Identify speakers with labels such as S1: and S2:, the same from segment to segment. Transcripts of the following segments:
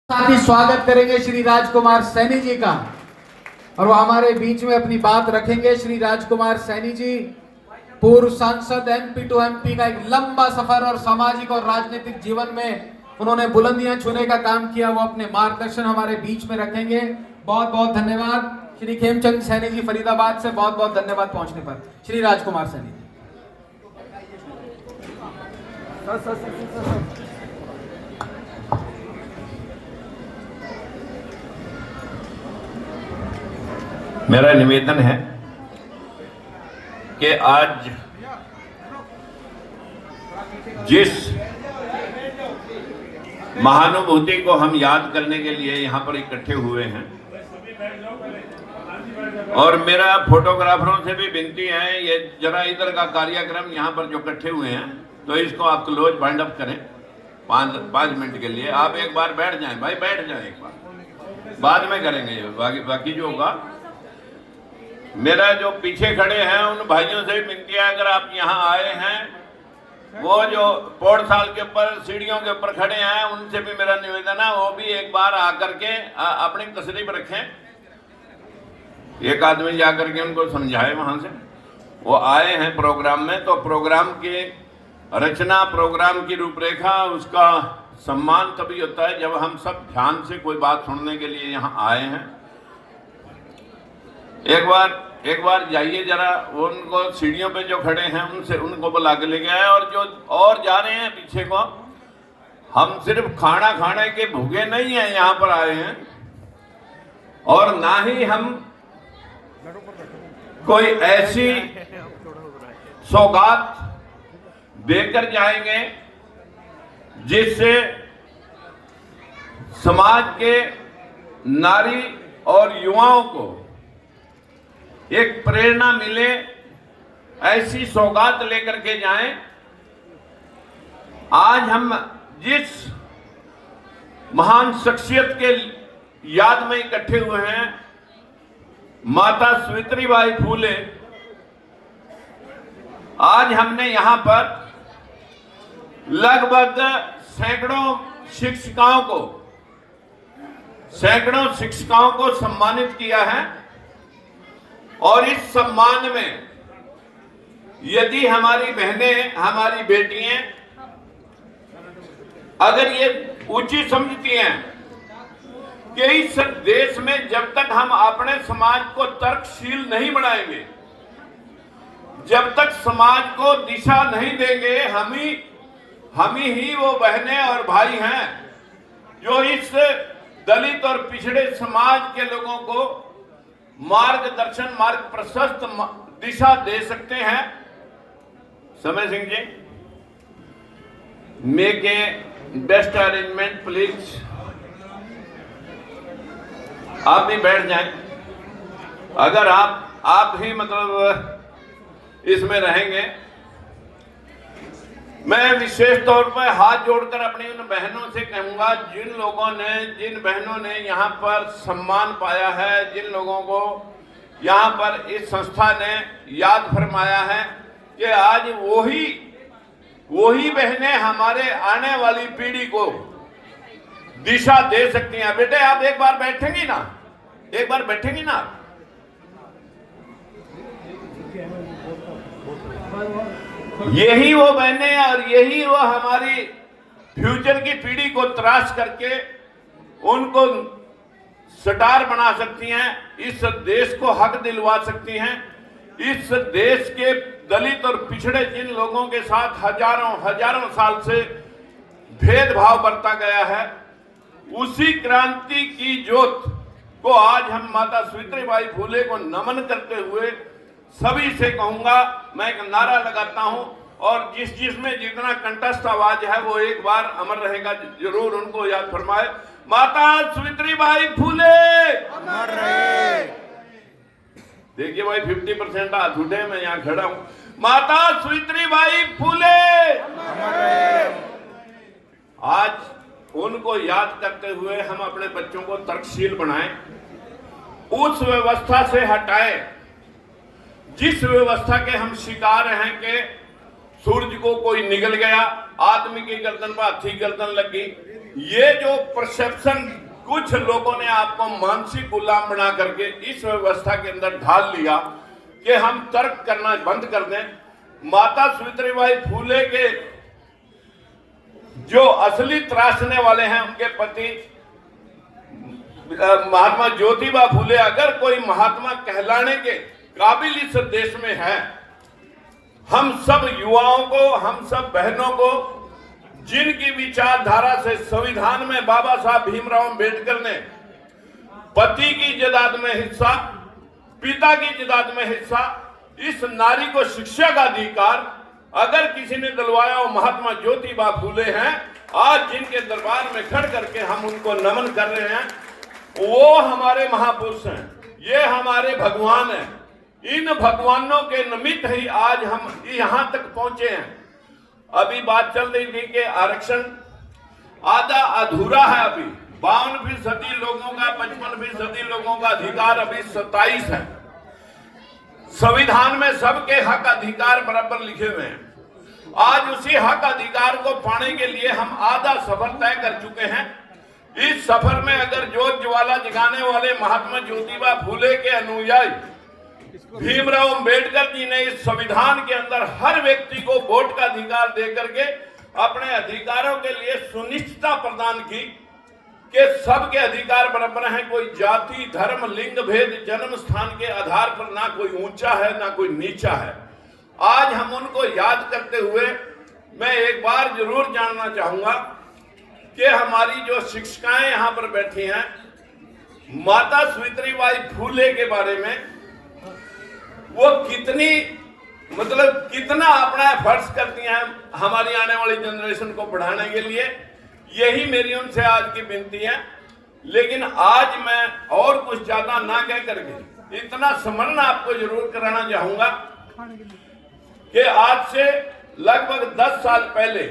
S1: साथ ही स्वागत करेंगे श्री राजकुमार सैनी जी का और वो हमारे बीच में अपनी बात रखेंगे। श्री राजकुमार सैनी जी पूर्व सांसद, एमपी टू एमपी का एक लंबा सफर और सामाजिक और राजनीतिक जीवन में उन्होंने बुलंदियां छूने का काम किया। वो अपने मार्गदर्शन हमारे बीच में रखेंगे। बहुत बहुत धन्यवाद श्री खेमचंद सैनी जी फरीदाबाद से, बहुत बहुत धन्यवाद पहुंचने पर। श्री राजकुमार सैनी जी।
S2: मेरा निवेदन है कि आज जिस महानुभूति को हम याद करने के लिए यहाँ पर इकट्ठे हुए हैं, और मेरा फोटोग्राफरों से भी विनती है, ये जरा इधर का कार्यक्रम यहाँ पर जो इकट्ठे हुए हैं तो इसको आप क्लोज वाइंड अप करें 5 मिनट के लिए। आप एक बार बैठ जाएं भाई, बैठ जाएं एक बार, बाद में करेंगे बाकी जो होगा। मेरा जो पीछे खड़े हैं उन भाइयों से विनती है, अगर आप यहाँ आए हैं, वो जो पौड़ साल के ऊपर सीढ़ियों के ऊपर खड़े हैं, उनसे भी मेरा निवेदन है वो भी एक बार आकर के अपनी तशरीफ रखें। एक आदमी जाकर के उनको समझाए वहां से। वो आए हैं प्रोग्राम में, तो प्रोग्राम की रचना, प्रोग्राम की रूपरेखा, उसका सम्मान तभी होता है जब हम सब ध्यान से कोई बात सुनने के लिए यहाँ आए हैं। एक बार जाइए जरा, उनको सीढ़ियों पे जो खड़े हैं उनसे उनको बुला के लेके आए। और जो और जा रहे हैं पीछे को, हम सिर्फ खाना खाने के भूखे नहीं हैं, यहाँ पर आए हैं, और ना ही हम कोई ऐसी सौगात देकर जाएंगे जिससे समाज के नारी और युवाओं को एक प्रेरणा मिले, ऐसी सौगात लेकर के जाएं। आज हम जिस महान शख्सियत के याद में इकट्ठे हुए हैं, माता सावित्रीबाई फूले, आज हमने यहां पर लगभग सैकड़ों शिक्षिकाओं को सम्मानित किया है। और इस सम्मान में यदि हमारी बहनें, हमारी बेटियां अगर ये उचित समझती हैं कि इस देश में जब तक हम अपने समाज को तर्कशील नहीं बनाएंगे, जब तक समाज को दिशा नहीं देंगे, हम ही वो बहनें और भाई हैं जो इस दलित और पिछड़े समाज के लोगों को मार्गदर्शन, मार्ग प्रशस्त दिशा दे सकते हैं। समय Singh ji, make a best arrangement please. आप भी बैठ जाएं। अगर आप ही मतलब इसमें रहेंगे, मैं विशेष तौर पर हाथ जोड़कर अपनी उन बहनों से कहूंगा जिन बहनों ने यहाँ पर सम्मान पाया है, जिन लोगों को यहाँ पर इस संस्था ने याद फरमाया है, कि आज वही बहनें हमारे आने वाली पीढ़ी को दिशा दे सकती हैं। बेटे आप एक बार बैठेंगी ना, एक बार बैठेंगी ना। यही वो बहनें और यही वो हमारी फ्यूचर की पीढ़ी को तराश करके उनको स्टार बना सकती हैं, इस देश को हक दिलवा सकती हैं। इस देश के दलित और पिछड़े जिन लोगों के साथ हजारों साल से भेदभाव बरता गया है, उसी क्रांति की ज्योत को आज हम माता सावित्रीबाई फूले को नमन करते हुए सभी से कहूंगा, मैं एक नारा लगाता हूं, और जिसमें जितना कंठस्थ आवाज है वो एक बार अमर रहेगा, जरूर उनको याद फरमाए। माता सावित्रीबाई फूले अमर रहे। देखिए भाई 50% हाथ उठे, मैं यहाँ खड़ा हूं। माता सावित्रीबाई फूले अमर रहे। आज उनको याद करते हुए हम अपने बच्चों को तर्कशील बनाएं, उस व्यवस्था से हटाएं जिस व्यवस्था के हम शिकार हैं कि सूरज को कोई निगल गया, आदमी की गर्दन पर हाथी गर्दन लगी, ये जो परसेप्शन कुछ लोगों ने आपको मानसिक गुलाम बना करके इस व्यवस्था के अंदर ढाल लिया कि हम तर्क करना बंद कर दें। माता सावित्रीबाई फूले के जो असली त्रासने वाले हैं उनके पति महात्मा ज्योतिबा फूले अगर कोई महात्मा कहलाने के काबिल इस देश में है, हम सब युवाओं को, हम सब बहनों को, जिनकी विचारधारा से संविधान में बाबा साहब भीमराव अंबेडकर ने पति की जायदाद में हिस्सा, पिता की जायदाद में हिस्सा, इस नारी को शिक्षा का अधिकार अगर किसी ने दिलवाया वो महात्मा ज्योतिबा फूले हैं। आज जिनके दरबार में खड़ करके हम उनको नमन कर रहे हैं, वो हमारे महापुरुष हैं, ये हमारे भगवान हैं। इन भगवानों के निमित्त ही आज हम यहां तक पहुंचे हैं। अभी बात चल रही थी कि आरक्षण आधा अधूरा है। अभी 52% लोगों का, 55% लोगों का अधिकार अभी 27 है। संविधान में सबके हक अधिकार बराबर लिखे हुए हैं। आज उसी हक अधिकार को पाने के लिए हम आधा सफर तय कर चुके हैं। इस सफर में अगर जोत ज्वाला जगाने वाले महात्मा ज्योतिबा फूले के अनुयायी भीमराव अंबेडकर जी ने इस संविधान के अंदर हर व्यक्ति को वोट का अधिकार दे करके अपने अधिकारों के लिए सुनिश्चितता प्रदान की कि सबके अधिकार बराबर हैं। कोई जाति, धर्म, लिंग भेद, जन्म स्थान के आधार पर ना कोई ऊंचा है ना कोई नीचा है। आज हम उनको याद करते हुए मैं एक बार जरूर जानना चाहूंगा कि हमारी जो शिक्षिकाएं यहां पर बैठी हैं, माता सावित्रीबाई फूले के बारे में वो कितना अपना एफर्ट्स करती हैं हमारी आने वाली जनरेशन को बढ़ाने के लिए। यही मेरी उनसे आज की विनती है। लेकिन आज मैं और कुछ ज्यादा ना कह करके इतना स्मरण आपको जरूर कराना चाहूंगा कि आज से लगभग 10 साल पहले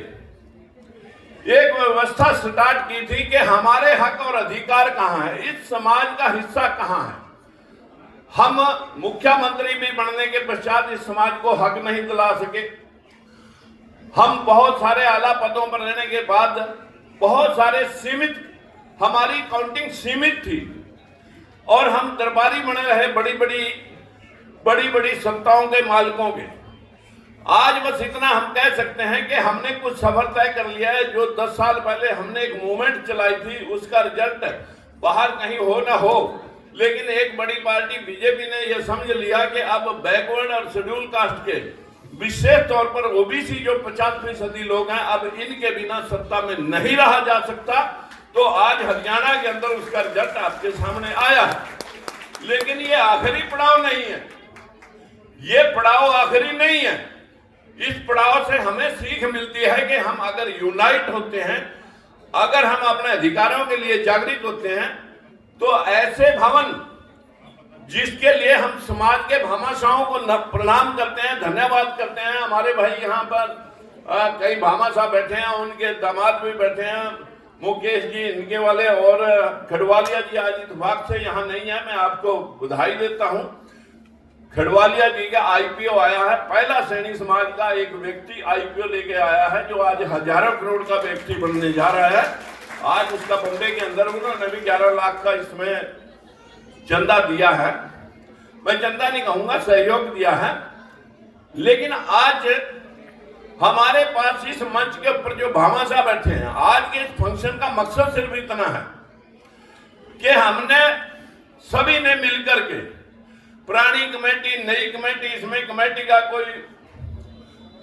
S2: एक व्यवस्था स्टार्ट की थी कि हमारे हक और अधिकार कहां है, इस समाज का हिस्सा कहां है। हम मुख्यमंत्री भी बनने के पश्चात इस समाज को हक नहीं दिला सके। हम बहुत सारे आला पदों पर रहने के बाद बहुत सारे सीमित, हमारी काउंटिंग सीमित थी और हम दरबारी बने रहे बड़ी बड़ी सत्ताओं के मालिकों के। आज बस इतना हम कह सकते हैं कि हमने कुछ सफर तय कर लिया है। जो 10 साल पहले हमने एक मूवमेंट चलाई थी, उसका रिजल्ट बाहर कहीं हो ना हो, लेकिन एक बड़ी पार्टी बीजेपी ने यह समझ लिया कि अब बैकवर्ड और शेड्यूल कास्ट के विशेष तौर पर ओबीसी जो 50% लोग हैं, अब इनके बिना सत्ता में नहीं रहा जा सकता। तो आज हरियाणा के अंदर उसका रिजल्ट आपके सामने आया है। लेकिन ये आखिरी पड़ाव नहीं है, ये पड़ाव आखिरी नहीं है। इस पड़ाव से हमें सीख मिलती है कि हम अगर यूनाइट होते हैं, अगर हम अपने अधिकारों के लिए जागृत होते हैं, तो ऐसे भवन जिसके लिए हम समाज के भामाशाहों को प्रणाम करते हैं, धन्यवाद करते हैं। हमारे भाई यहाँ पर कई भामाशाह बैठे हैं, उनके दामाद भी बैठे हैं, मुकेश जी इनके वाले, और खड़वालिया जी आज इत्तेफाक से यहाँ नहीं है, मैं आपको बधाई देता हूँ। खड़वालिया जी का आईपीओ आया है, पहला सैनिक समाज का एक व्यक्ति आईपीओ लेके आया है, जो आज हजारों करोड़ का व्यक्ति बनने जा रहा है। आज उसका बॉम्बे के अंदर उन्होंने भी 11 लाख का इसमें चंदा दिया है। मैं चंदा नहीं कहूंगा, सहयोग दिया है। लेकिन आज हमारे पास इस मंच के ऊपर जो भामाशाह बैठे हैं, आज के इस फंक्शन का मकसद सिर्फ इतना है कि हमने सभी ने मिलकर के, पुरानी कमेटी, नई कमेटी, इसमें कमेटी का कोई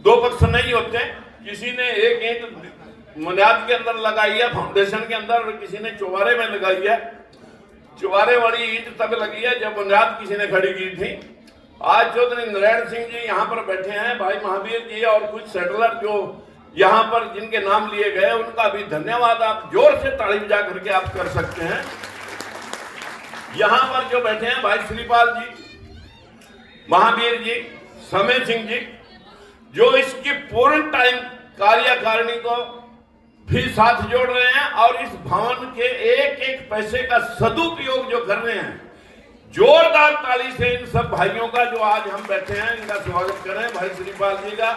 S2: दो पक्ष नहीं होते। किसी ने एक ईंट बुनियाद के अंदर लगाई है, फाउंडेशन के अंदर, और किसी ने चौबारे में लगाई है। चौबारे वाली ईंट तब लगी है जब बुनियाद किसी ने खड़ी की थी। आज चौधरी नारायण सिंह जी यहाँ पर बैठे हैं, भाई महावीर जी और कुछ सेटलर जो यहाँ पर जिनके नाम लिए गए, उनका भी धन्यवाद आप जोर से ताली बजा करके आप कर सकते हैं। यहाँ पर जो बैठे हैं भाई श्रीपाल जी, महावीर जी, समय सिंह जी, जो इसकी पूर्ण टाइम कार्यकारिणी को भी साथ जोड़ रहे हैं और इस भवन के एक एक पैसे का सदुपयोग जो कर रहे हैं। जोरदार ताली से इन सब भाइयों का जो आज हम बैठे हैं, इनका स्वागत करें, भाई श्रीपाल जी का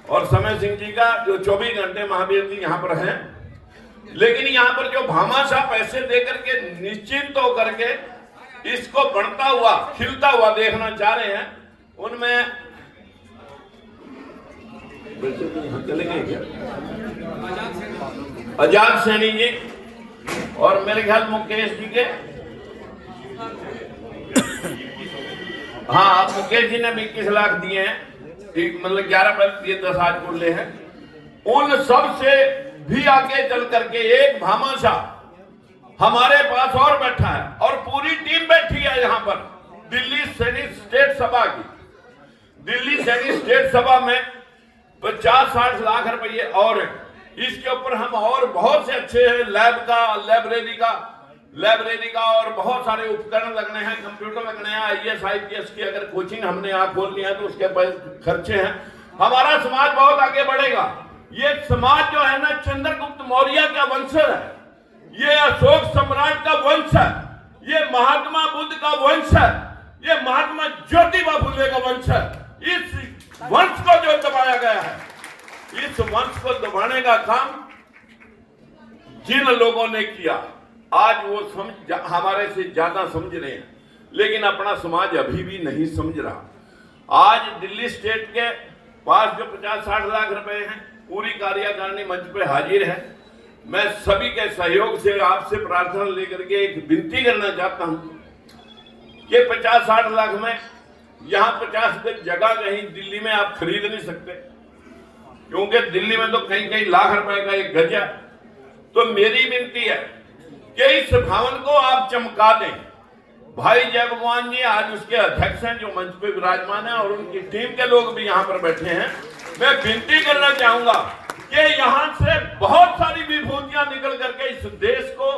S2: और समय सिंह जी का, जो 24 घंटे महावीर जी यहाँ पर हैं। लेकिन यहाँ पर जो भामाशाह पैसे देकर के निश्चिंत होकर के इसको बढ़ता हुआ खिलता हुआ देखना चाह रहे हैं, उनमें चले गए क्या आजाद सैनी जी और मेरे ख्याल मुकेश जी के, हाँ मुकेश जी ने 21 लाख दिए हैं, मतलब 11 पहले दिए, 10 आज बोले हैं। उन सब से भी आगे चल करके एक भामाशाह हमारे पास और बैठा है और पूरी टीम बैठी है यहाँ पर दिल्ली सैनिक स्टेट सभा की। दिल्ली सैनिक स्टेट सभा में 50-60 लाख रुपए और इसके ऊपर हम और बहुत से अच्छे लैब का, लाइब्रेरी का और बहुत सारे उपकरण लगने हैं, कंप्यूटर लगने हैं, IAS IPS की अगर कोचिंग हमने यहाँ खोल लिया है तो उसके खर्चे हैं। हमारा समाज बहुत आगे बढ़ेगा। ये समाज जो है ना चंद्रगुप्त मौर्य का वंशज है, ये अशोक सम्राट का वंश है, ये महात्मा बुद्ध का वंश है, ये महात्मा ज्योतिबा फुले का वंश है। इस वंश को जो दबाया गया है, इस वंश को दबाने का काम जिन लोगों ने किया आज वो समझ हमारे से ज्यादा समझ रहे हैं, लेकिन अपना समाज अभी भी नहीं समझ रहा। आज दिल्ली स्टेट के पास जो 50-60 लाख रुपए हैं, पूरी कार्यकारिणी मंच पे हाजिर है। मैं सभी के सहयोग से आपसे प्रार्थना लेकर के एक विनती करना चाहता हूं कि 50-60 लाख में यहाँ 50 गज जगह कहीं दिल्ली में आप खरीद नहीं सकते, क्योंकि दिल्ली में तो कई लाख रुपए का एक गज है। तो मेरी विनती है कि इस भवन को आप चमका दें। भाई जय भगवान जी आज उसके अध्यक्ष हैं जो मंच पे विराजमान है और उनकी टीम के लोग भी यहाँ पर बैठे हैं। मैं विनती करना चाहूंगा कि यहाँ से बहुत सारी विभूतियां निकल करके इस देश को,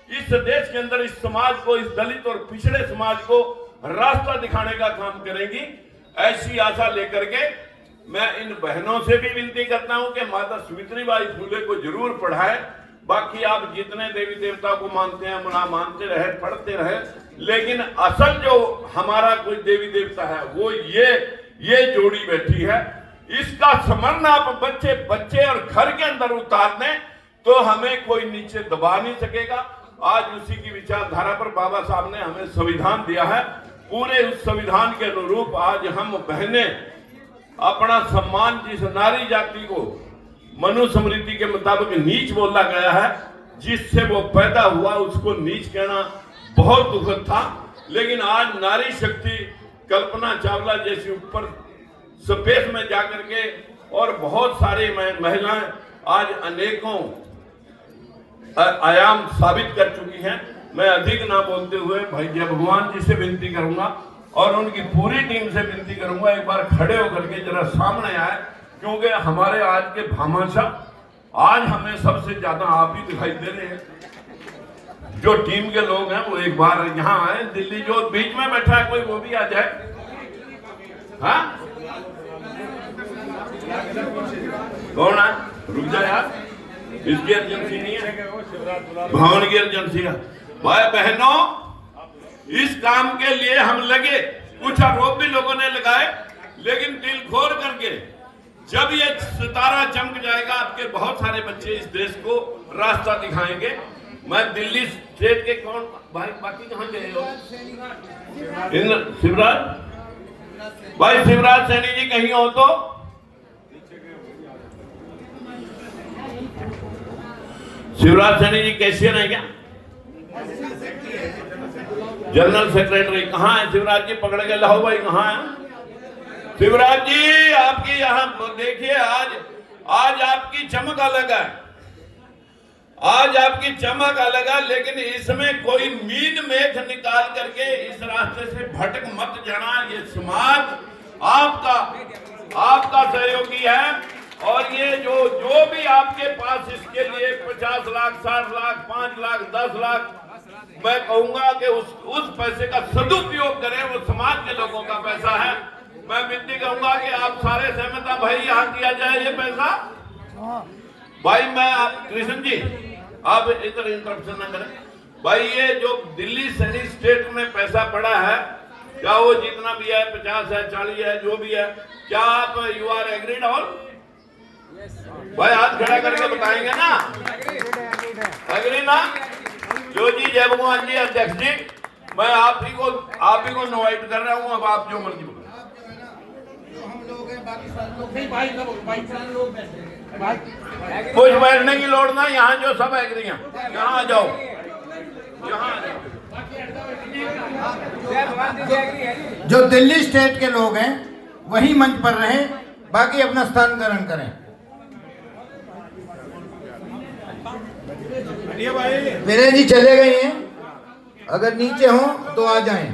S2: इस देश के अंदर इस समाज को, इस दलित और पिछड़े समाज को रास्ता दिखाने का काम करेंगी, ऐसी आशा लेकर के मैं इन बहनों से भी विनती करता हूं कि माता सावित्रीबाई फुले को जरूर पढ़ाए। बाकी आप जितने देवी देवता को मानते हैं मानते रहे, पढ़ते रहे, लेकिन असल जो हमारा कोई देवी देवता है वो ये जोड़ी बैठी है। इसका स्मरण आप बच्चे और घर के अंदर उतार दें तो हमें कोई नीचे दबा नहीं सकेगा। आज उसी की विचारधारा पर बाबा साहब ने हमें संविधान दिया है। पूरे उस संविधान के अनुरूप आज हम बहनें अपना सम्मान, जिस नारी जाति को मनुस्मृति के मुताबिक नीच बोला गया है, जिससे वो पैदा हुआ, उसको नीच कहना बहुत दुखद था। लेकिन आज नारी शक्ति कल्पना चावला जैसी ऊपर स्पेस में जाकर के और बहुत सारी महिलाएं आज अनेकों आयाम साबित कर चुकी हैं। मैं अधिक ना बोलते हुए भाई जय भगवान जी से विनती करूंगा और उनकी पूरी टीम से विनती करूंगा, एक बार खड़े होकर के जरा सामने आए, क्योंकि हमारे आज के भामाशाह आज हमें सबसे ज्यादा आप ही दिखाई दे रहे हैं। जो टीम के लोग हैं वो एक बार यहाँ आए, दिल्ली जो बीच में बैठा है कोई वो भी आ जाए। हाँ कौन है? रुक जा यार, इसकी एजेंसी नहीं है, भवन की एजेंसी है। भाई बहनों, इस काम के लिए हम लगे, कुछ आरोप भी लोगों ने लगाए, लेकिन दिल खोल करके जब ये सितारा चमक जाएगा आपके बहुत सारे बच्चे इस देश को रास्ता दिखाएंगे। मैं दिल्ली स्टेट के कौन भाई बाकी कहां गए हो? शिवराज भाई, शिवराज सैनी जी कहीं हो तो शिवराज सैनी जी कैशियर है क्या? जनरल सेक्रेटरी कहाँ है? शिवराज जी पकड़ के लाओ भाई, कहाँ है शिवराज जी? आपकी यहाँ देखिए, आज आपकी चमक अलग है, आज आपकी चमक अलग है, लेकिन इसमें कोई मीन मेघ निकाल करके इस रास्ते से भटक मत जाना। ये समाज आपका सहयोगी है और ये जो भी आपके पास इसके लिए 50 लाख, 60 लाख, 5 लाख, 10 लाख, मैं कहूंगा कि उस पैसे का सदुपयोग करें। वो समाज के लोगों का पैसा है। मैं विनती करूंगा कि आप सारे सहमत हैं भाई, यहाँ किया जाए ये पैसा। भाई मैं आप कृष्ण जी आप इधर इंटरप्शन न करें भाई। ये जो दिल्ली सैनिक स्टेट में पैसा पड़ा है, क्या वो जितना भी है 50 है, 40 है, जो भी है, क्या आप यू आर एग्रीड ऑल? भाई हाथ खड़ा करके बताएंगे ना, अग्री ना। जो जी जय भगवान जी अध्यक्ष जी, मैं आप ही को इनवाइट कर रहा हूँ। अब आप जो मर्जी बोलो। कुछ बैठने की लोड़ ना, यहाँ जो सब एग्री हैं यहाँ आ जाओ, यहाँ आ जाओ।
S3: जो दिल्ली स्टेट के लोग हैं वही मंच पर रहें, बाकी अपना स्थान ग्रहण करें। विनय जी चले गए हैं, अगर नीचे हो तो आ जाएं।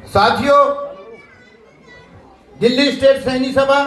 S3: साथियों, दिल्ली स्टेट सैनिक सभा